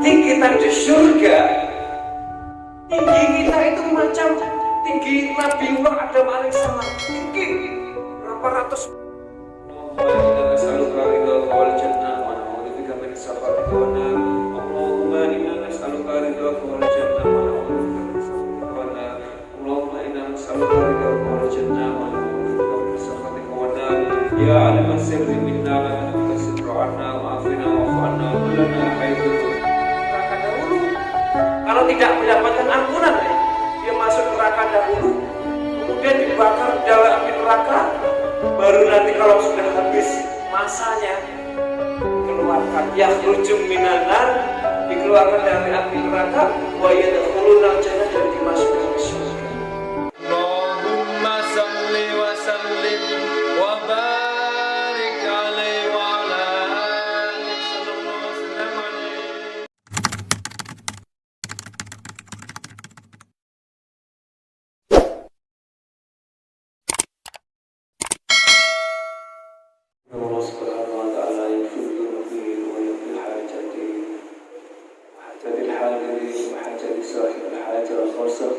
tinggi kita di surga, tinggi kita itu macam tinggi Nabi Nuh Adam alaihissalam, tinggi berapa ratus. Ya alim sirri minna la tasirru anna ma'afina wa'afana kullana haithu neraka dahulu. Kalau tidak mendapatkan ampunan, dia masuk neraka dahulu, kemudian dibakar dalam api neraka, baru nanti kalau sudah habis masanya dikeluarkan. Yakhrujum minan nar, dikeluarkan dari api neraka, wa yadkhuluna jannah, dan dimasukkan ke surga. Allahumma salli wa sallim wa barik alaihi wa ala alihi sallallahu alaihi wasallam. Allah subhanahu wa ta'ala yafidhu bihi wa yaqdi hajati hajatil hadirin wa hajati sahib al-hajat al-khasar.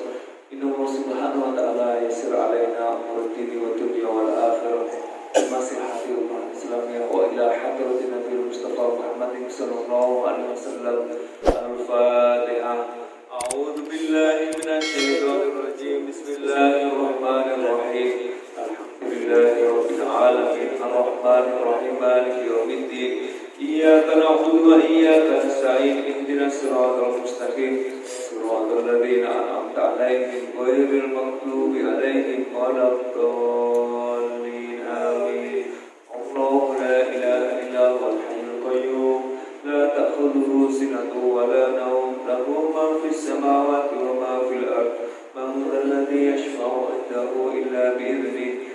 Inna Allah subhanahu wa ta'ala yasir alaina umur dini wa dunya wal akhirah maslahati umat islamiyah wa ila hadratin Nabi Mustafa Muhammadin sallallahu alaihi wasallam. Al-Fatihah. A'udzu billahi minasy syaithanir rajim. Bismillahirrahmanirrahim. Alhamdulillahi rabbil alamin arrahmanir rahim maliki yaumiddin. Iyyaka na'budu wa iyyaka nasta'in ihdinas siratal mustaqim siratal ladzina an'amta 'alaihim ghairil maghdubi 'alaihim waladdallin. Amin. Allahu la ilaha illa huwal hayyul qayyum la ta'khudhuhu sinatun wa la nawm lahu ma fis samawati wa ma fil ardh man dhal ladzi yashfa'u 'indahu illa bi idhnihi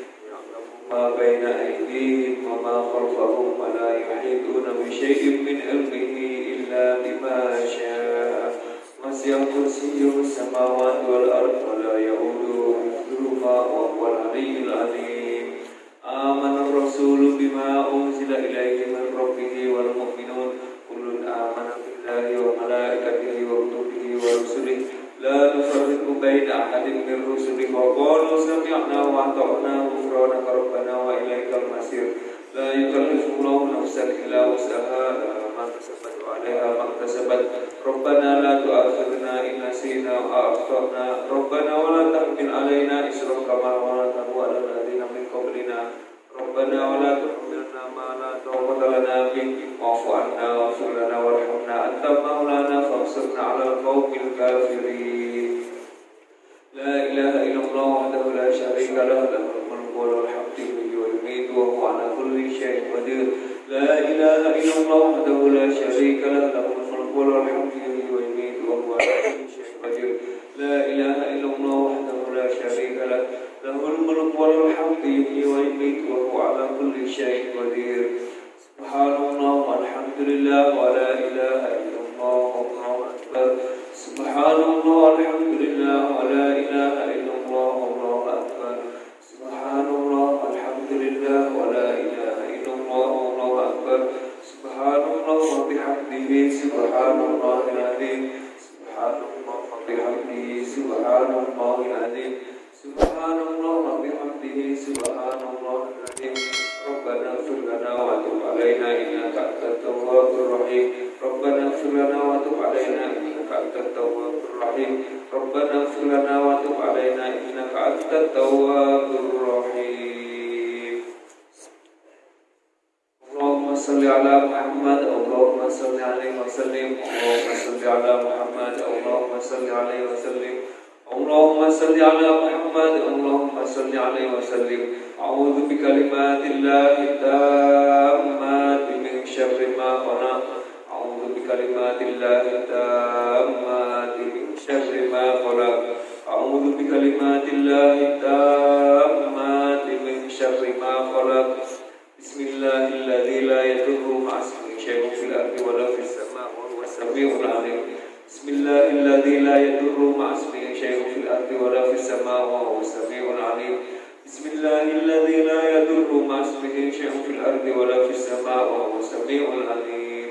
ما بين أيديهم وما خلفهم ولا يحيطون بشيء من علمه إلا بما شاء وسع كرسيه السماوات والأرض ولا يؤوده حفظهما وهو العلي العظيم. آمن الرسول بما أنزل إليه من ربه والمؤمنون كل آمن بالله وملائكته وكتبه ورسله لا نفرق بين أحد من رسله وقالوا سمعنا وأطعنا غفرانك ربنا وإليك المصير. لا يكلف الله نفسا إلا وسعها لها ما كسبت وعليها ما اكتسبت. ربنا لا تؤاخذنا إن نسينا أو أخطأنا ربنا ولا تحمل علينا إصرا كما حملته على الذين من قبلنا ربنا ولا تحملنا ما لا طاقة لنا به واعف عنا واغفر لنا وارحمنا أنت مولانا فانصرنا على القوم الكافرين. لا إله إلا الله وحده لا شريك له له الملك وله الحمد يحيي ويميت وهو على كل شيء قدير. لا إله إلا الله وحده لا شريك له له الملك وله الحمد يحيي ويميت وهو على كل شيء قدير. لا إله إلا الله وحده لا شريك له له الملك وله الحمد يحيي ويميت وهو على كل شيء قدير. سبحان الله والحمد لله ولا إله إلا الله والله أكبر. سبحان الله والحمد لله ولا إله إلا الله والله أكبر. سبحان الله والحمد لله ولا إله إلا الله والله أكبر. سبحان الله وبحمده سبحان الله العظيم. سبحان الله وبحمده سبحان الله العظيم. سبحان الله وبحمده سبحان الله العظيم. ربنا اغفر لنا وتب علينا إنك أنت التواب الرحيم. ربنا اغفر لنا وتب علينا إنك أنت التواب الرحيم. ربنا اغفر لنا وتب علينا إنك أنت التواب الرحيم. اللهم صل على محمد. اللهم صل عليه وسلم. اللهم صل على محمد. اللهم صل عليه وسلم. اللهم صل على محمد. اللهم صل عليه وسلم. أعوذ بكلمات الله التامات من شر ما خلق. أعوذ بكلمات الله التامات من شر ما خلق. أعوذ بكلمات الله التامات من شر ما خلق. بسم الله الذي لا يضر مع اسمه شيء في الأرض ولا في السماء وهو السميع العليم. بسم الله الذي لا يضر مع اسمه شيء في الأرض ولا في السماء وهو السميع العليم. بسم الله الذي لا يضر مع اسمه شيء في الأرض ولا في السماء وهو السميع العليم.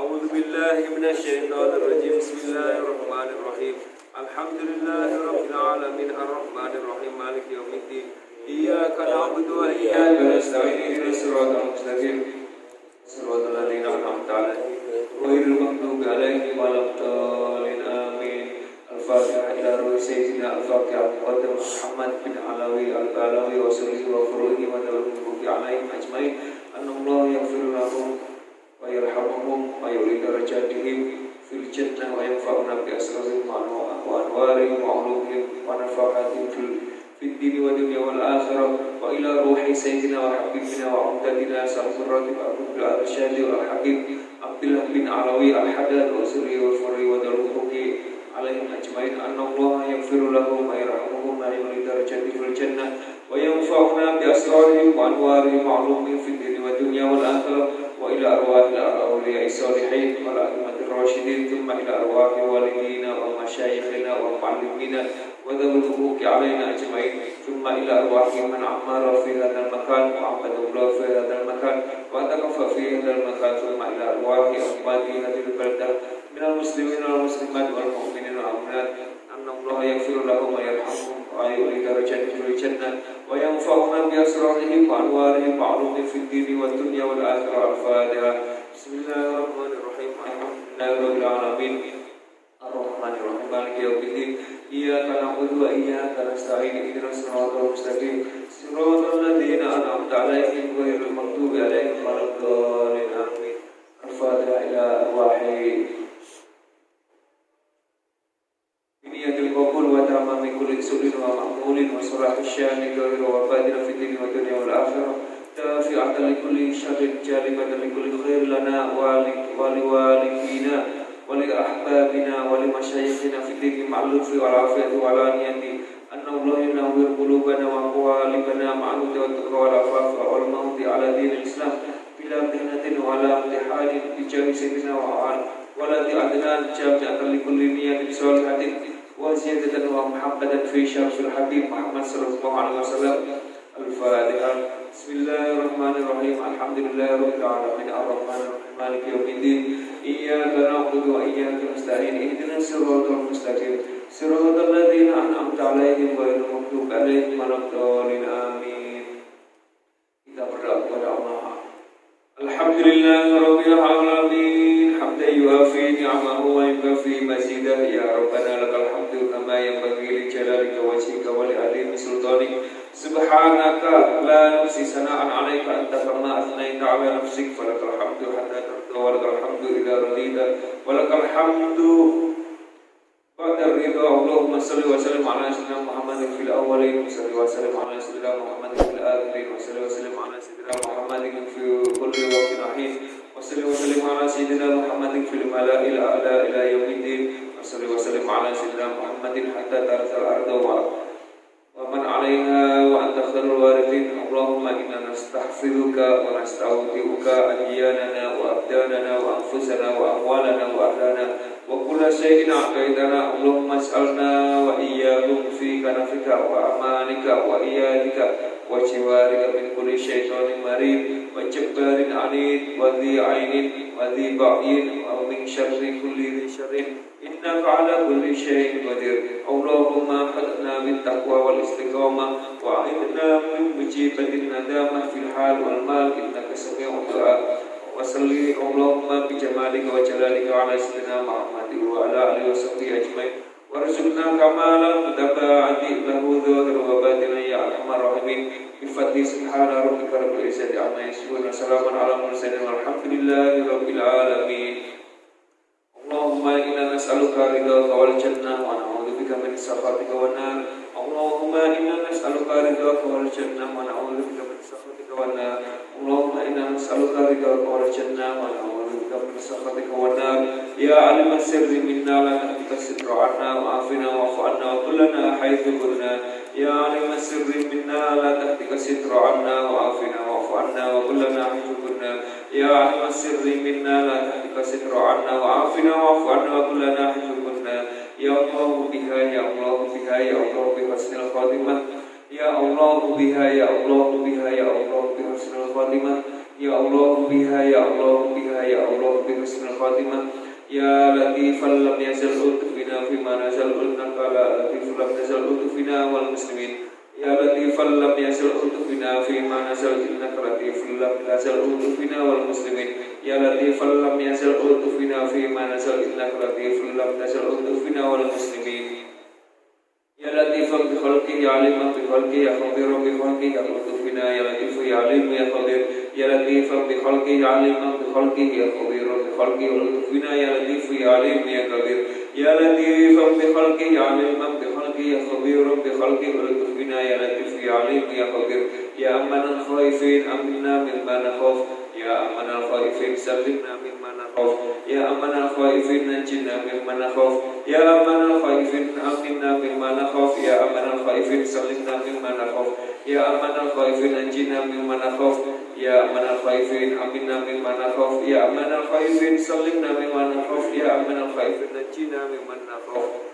أعوذ بالله من الشيطان الرجيم بسم الله الرحمن الرحيم الحمد لله رب العالمين الرحمن الرحيم مالك يوم الدين إياك نعبد وإياك نستعين اهدنا الصراط المستقيم صراط الذين أنعمت عليهم غير المغضوب عليهم ولا الضالين آمين الفاتحة إلى روح سيدنا الفاتحة مقدم محمد بن علوي وسره وفروعه وتوفيق عليهم أجمعين أن الله يغفر لهم ويرحمهم ويولي درجاتهم في الجنة وينفعنا بأسرارهم وأنوارهم وعلومهم ونفعاتهم في الدين والدنيا والآخرة وإلى روح سيدنا وحبيبنا وعمدتنا صاحب الراتب أبو الأرشاد والحبيب عبد الله بن علوي الحداد وسره وفره ودروه عليهم أجمعين أن الله يغفر لهم ويرحمهم ويولي درجاتهم في الجنة وينفعنا بأسرارهم وأنوارهم وعلومهم في الدين والدنيا والآخرة وإلى أرواح الأولياء الصالحين والأئمة الراشدين ثم إلى أرواح والدينا ومشايخنا ومعلمينا وذوي الحقوق علينا أجمعين ثم إلى أرواح من عمر في هذا المكان وعبد الله في هذا المكان واعتكف في هذا المكان ثم إلى أرواح أموات هذه البلدة من المسلمين والمسلمات والمؤمنين والمؤمنات أن الله يغفر لهم ويرحمهم ويعلي درجاتهم في الجنة وينفعنا بأسرارهم وأنوارهم وعلومهم في الدين والدنيا والآخرة الفاتحة بسم الله الرحمن الرحيم الحمد لله رب العالمين الرحمن الرحيم مالك يوم الدين إياك نعبد وإياك نستعين اهدنا الصراط المستقيم صراط الذين أنعمت عليهم غير المغضوب عليهم ولا الضالين آمين الفاتحة إلى أرواح بنية القبول وتمام كل سؤل ومقبول وصلاح الشان غير وفادنا في الدين والدنيا والآخرة دافعة لكل شر جالبة لكل خير لنا ولوالدينا ولأحبابنا ولمشايخنا في الدين مع اللطف والعافية والعافية أن الله ينور قلوبنا وقوالبنا مع الهدى والتقوى والعفاف والموت على دين الإسلام بلا مهنة ولا امتحان بجاه سيدنا ولد عدنان جامعة لكل نية صالحة وزيادة ومحبة في شرف الحبيب محمد صلى الله عليه وسلم الفاتحة بسم الله الرحمن الرحيم الحمد لله رب العالمين الرحمن الرحيم مالك يوم الدين إياك نعبد وإياك نستعين اهدنا الصراط المستقيم صراط الذين أنعمت عليهم غير المغضوب عليهم ولا الضالين آمين. Kita berdoa kepada Allah. Alhamdulillah rabbil alamin hamdan yuafi ni'amahu wa yukafi mazidah ya rabbana lakal hamdu kama yanbaghi li jalalika wajhika wa li azimi sultanik subhanaka la nuhsi sana'an 'alaika anta kama athnayta 'ala nafsik falakal hamdu hatta tarda wa lakal hamdu idza radita wa lakal hamdu ba'da ridha. Allahumma shalli wa sallim 'ala sayyidina Muhammadin fil awwalin wa salli wa sallim 'ala sayyidina Muhammadin fil akhirin wa salli wa sallim 'ala sayyidina Muhammadin fi kulli waqtin ahin wa salli wa sallim 'ala sayyidina Muhammadin fil mala'il a'la ila yaumiddin wa salli wa sallim 'ala sayyidina Muhammadin hatta tarzal ardu wa man 'alaiha wa anta khairul warithin. Allahumma inna nastahfizuka wa nasta'udzuka ajyanana wa abdanana wa anfusana wa amwalana wa ahlana wa kulla shay'in a'taitana. Allahumma ij'alna wa iyyahum fi kanafika wa amanika wa iyadika wa jiwarika min kulli syaitanir marid wa jabbarin 'anid wa dhi 'ainin wa dhi ba'in wa min syarri kulli dhi syarrin innaka 'ala kulli syai'in qadir. Allahumma hadna bit taqwa wal istiqamah wa a'inna min mujibatin nadamah fil hal wal mal innaka sami'ud du'a. Wa salli Allahumma bi jamalika wa jalalika ala sayyidina Muhammadin wa ala alihi wa sahbihi ajmain warzuqna kamalan mutaba'ati lahu dhahir wa batinan ya arhamar rahimin bi fadli subhana rabbika rabbil izzati amma yasifun wa salamun ala mursalin walhamdulillahi rabbil alamin. Allahumma inna nas'aluka ridhaka wal jannah wa na'udzubika min sakhatika wan nar. Allahumma inna nas'aluka ridhaka wal jannah wa na'udzubika min sakhatika wan nar. Allahumma inna nas'aluka ridhaka wal jannah wa na'udzubika min sakhatika wan nar. Ya alim as-sirri minna la tahtika sirra 'anna wa afina wa'fu 'anna wa kullana haythu kunna. Ya alim as-sirri minna la tahtika sirra 'anna wa afina wa'fu 'anna wa kullana haythu kunna. Ya alim as-sirri minna la tahtika sirra 'anna wa afina wa'fu 'anna wa kullana haythu kunna. Ya Allah biha ya Allah biha ya Allah bi husnil khatimah. Ya Allah biha ya Allah biha ya Allah bi husnil khatimah. Ya Allah biha ya Allah biha ya Allah bi husnul khatimah. Ya latifan lam yazal utfina fima nazal innaka la latifun lam yazal utfina wal muslimin. Ya latifan lam yazal utfina fima nazal innaka latifun lam yazal utfina wal muslimin. Ya latifan lam yazal utfina fima nazal innaka latifun lam yazal utfina wal muslimin. Ya latifan bi khalqi ya aliman bi khalqi ya khabiran bi khalqi ya utfina ya latifu ya alim ya khabir. Ya latifan bi khalqi ya aliman bi khalqi ya khabiran bi khalqi wa lutfina ya latifu ya alim ya kabir. Ya latifan bi khalqi ya aliman bi khalqi ya khabiran bi khalqi wa lutfina ya latifu ya alim ya kabir. Ya amanal khaifin aminna mimma nakhaf. Ya amanal khaifin salimna mimma nakhaf. Ya amanal khaifin najina mimma nakhaf. Ya amanal khaifin aminna mimma nakhaf. Ya amanal khaifin salimna mimma nakhaf. Ya amanal khaifin najina mimma nakhaf. Ya amanal khaifin aminna mimma nakhaf. Ya amanal khaifin salimna mimma nakhaf. Ya amanal khaifin najina mimma nakhaf.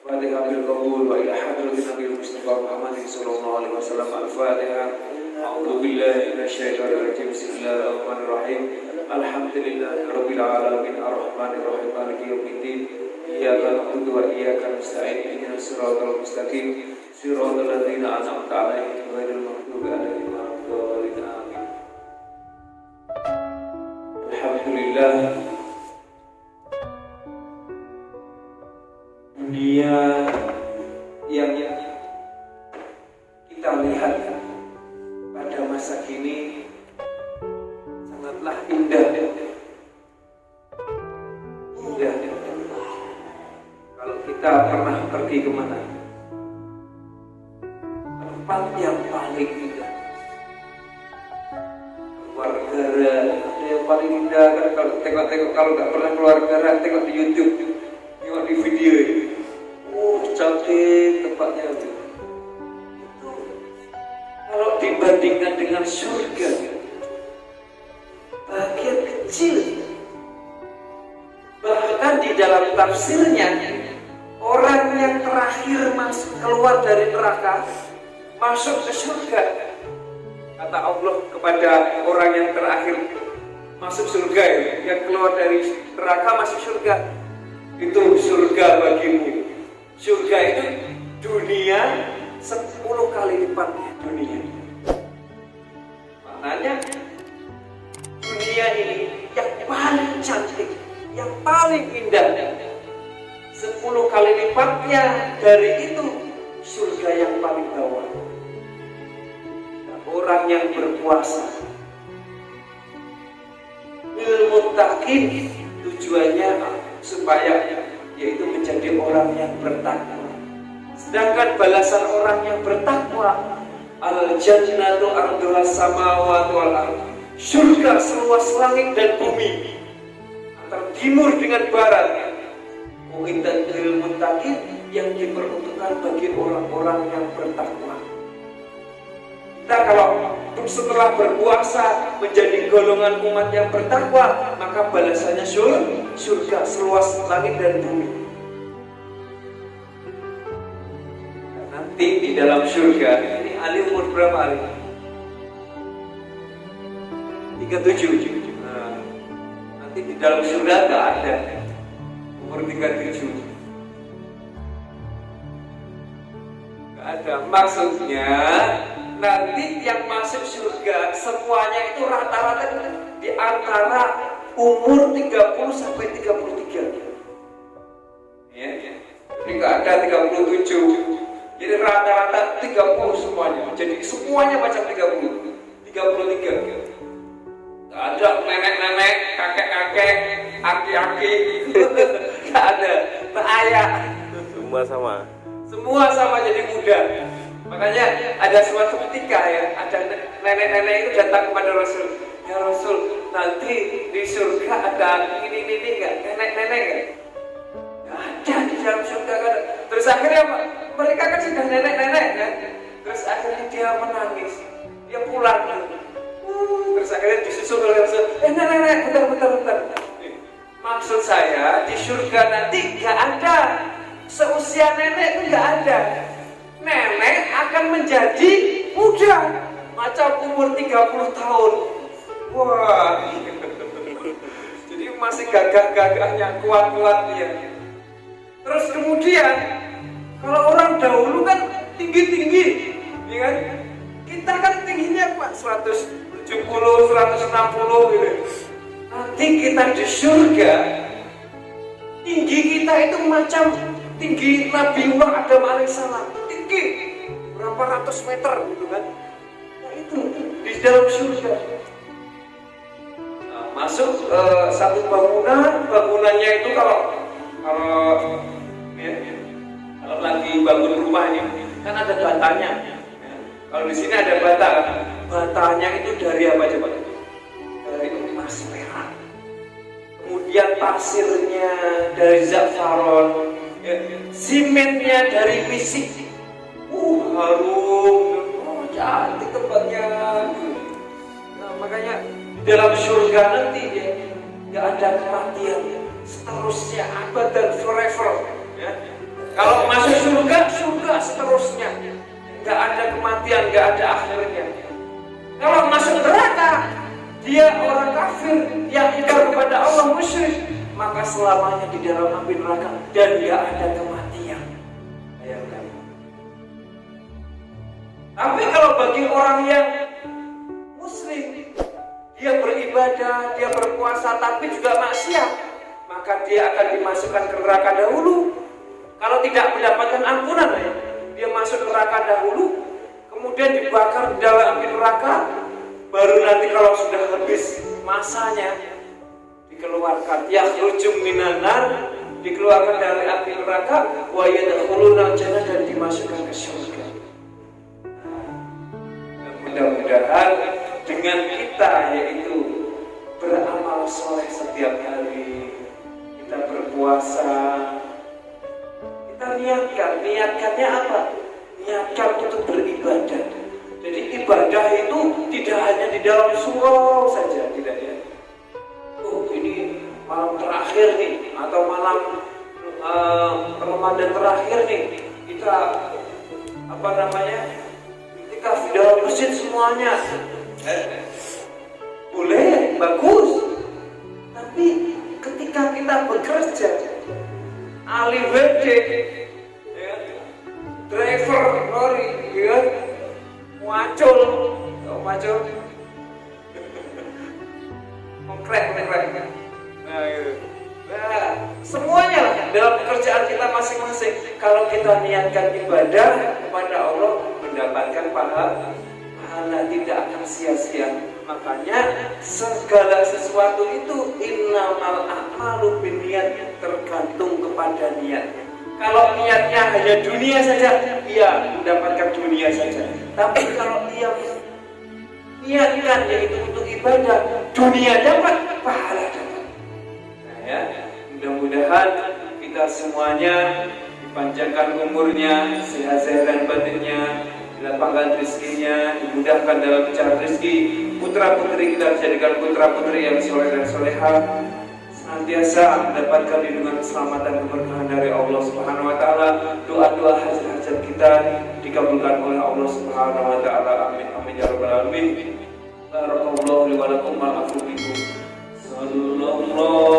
Al-Fatihah bil qabul wa ila hadratin Nabi Mustafa Muhammad sallallahu alaihi wasallam. Al-Fatihah. A'udzu billahi minasyaitonir rajim. Bismillahirrahmanirrahim. Alhamdulillahi rabbil alamin arrahmanir rahim maliki yaumiddin. Iyyaka na'budu wa iyyaka nasta'in. Ihdinas siratal mustaqim. Siratal ladzina an'amta 'alaihim ghairil maghdubi 'alaihim waladdallin. Amin. Alhamdulillah. Dunia yang kita lihat pada masa kini sangatlah indah. Indah. Kalau kita pernah pergi kemana, tempat yang paling indah, keluar negara ada yang paling indah kan. Kalau tengok-tengok, kalau nggak pernah keluar negara, tengok di YouTube, tengok di video. Cantik tempatnya itu. Kalau dibandingkan dengan surga, bagian kecil. Bahkan di dalam tafsirnya, orang yang terakhir masuk keluar dari neraka masuk ke surga. Kata Allah kepada orang yang terakhir masuk surga, yang keluar dari neraka masuk surga, itu surga bagimu. Surga itu dunia 10 kali lipatnya dunia. Maknanya dunia ini yang paling cantik, yang paling indah, 10 kali lipatnya dari itu surga yang paling bawah. Nah, orang yang berpuasa, lil muttaqin, tujuannya supaya yaitu menjadi orang yang bertakwa. Sedangkan balasan orang yang bertakwa, al-jannatu arduha samawati wal ardh, surga seluas langit dan bumi, antara timur dengan barat. Uiddat lil muttaqin, yang diperuntukkan bagi orang-orang yang bertakwa. Kita kalau setelah berpuasa menjadi golongan umat yang bertakwa, maka balasannya surga seluas langit dan bumi. Dan nanti di dalam surga ini Ali umur berapa Ali? 37. Nah, nanti di dalam surga gak ada umur 37. Gak ada. Maksudnya nanti yang masuk surga semuanya itu rata-rata di antara umur 30 sampai 33. Ya. Jadi nggak ada 37. Jadi rata-rata 30 semuanya. Jadi semuanya macam 30, 33. Nggak ada nenek-nenek, kakek-kakek, aki-aki. Nggak ada. Tak ada. Semua sama. Semua sama jadi muda. Makanya ada suatu ketika ya, ada nenek-nenek itu datang kepada Rasul. Ya Rasul, nanti di surga ada ini nggak? Nenek-nenek nggak? Nggak ada di dalam surga kan. Terus akhirnya mereka kan sudah nenek-nenek kan. Terus akhirnya dia menangis, dia pulang. Terus akhirnya disusul oleh Rasul. Nenek-nenek, bentar. Maksud saya di surga nanti nggak ada seusia nenek itu nggak ada. Nenek akan menjadi muda. macam umur 30 tahun. Wah, jadi masih gagah-gagahnya, kuat-kuatnya. Terus kemudian kalau orang dahulu kan tinggi-tinggi, ya kan? Kita kan tingginya Pak 170, 160 gitu. Nanti kita di surga, tinggi kita itu macam tinggi Nabiullah Adam alaihissalam, tinggi berapa ratus meter gitu kan? Nah itu di dalam surga. Nah, masuk satu bangunannya itu kalau lagi bangun rumah ini kan ada batanya. Ya. Kalau di sini ada bata kan? Batanya itu dari apa coba? Dari emas perak. Kemudian pasirnya dari zafaron, ya. Simennya dari misik. Harum, cantik tempatnya. Nah, makanya di dalam surga nanti ya nggak ada kematian, seterusnya abad dan forever. Ya. Kalau masuk surga seterusnya, nggak ada kematian, nggak ada akhirnya. Kalau masuk neraka, dia orang kafir yang ingkar kepada Allah, musyrik, maka selamanya di dalam api neraka dan nggak ada kematian. Bayangkan. Tapi kalau bagi orang yang muslim, dia beribadah, dia berpuasa, tapi juga maksiat, maka dia akan dimasukkan ke neraka dahulu. Kalau tidak mendapatkan ampunan, dia masuk neraka dahulu, kemudian dibakar di dalam api neraka, baru nanti kalau sudah habis masanya dikeluarkan. Yakhrujum minan nar, dikeluarkan dari api neraka, wa yadkhulunal jannah, dan dimasukkan ke surga. Mudah-mudahan dengan kita yaitu beramal soleh setiap hari, kita berpuasa, kita niatkannya apa? Niatkan untuk beribadah. Jadi ibadah itu tidak hanya di dalam surau saja, tidak ya. Oh ini malam terakhir nih, atau malam Ramadan terakhir nih, kita iktikaf di dalam masjid semuanya. Boleh, bagus. Tapi ketika kita bekerja, ahli WD, ya, driver lori, ya, macul, konkret. Nah, gitu. Nah, semuanya lah dalam pekerjaan kita masing-masing. Kalau kita niatkan ibadah kepada Allah, mendapatkan pahala tidak akan sia-sia. Makanya segala sesuatu itu innamal a'malu binniyat, tergantung kepada niat. Kalau niatnya hanya dunia saja, ia mendapatkan dunia saja. Tapi kalau ia niatkan yaitu untuk ibadah, dunia dapat, pahala dapat. Nah ya, mudah-mudahan kita semuanya dipanjangkan umurnya, sehat-sehat dan batinnya, dilapangkan rezekinya, dimudahkan dalam mencari rezeki. Putra-putri kita dijadikan putra-putri yang soleh dan solehah, senantiasa mendapatkan lindungan, keselamatan, keberkahan dari Allah Subhanahu wa taala. Doa-doa hajat-hajat kita dikabulkan oleh Allah Subhanahu wa taala. Amin amin ya rabbal alamin. Barakallahu li wa lakum wa afu bikum. Sallallahu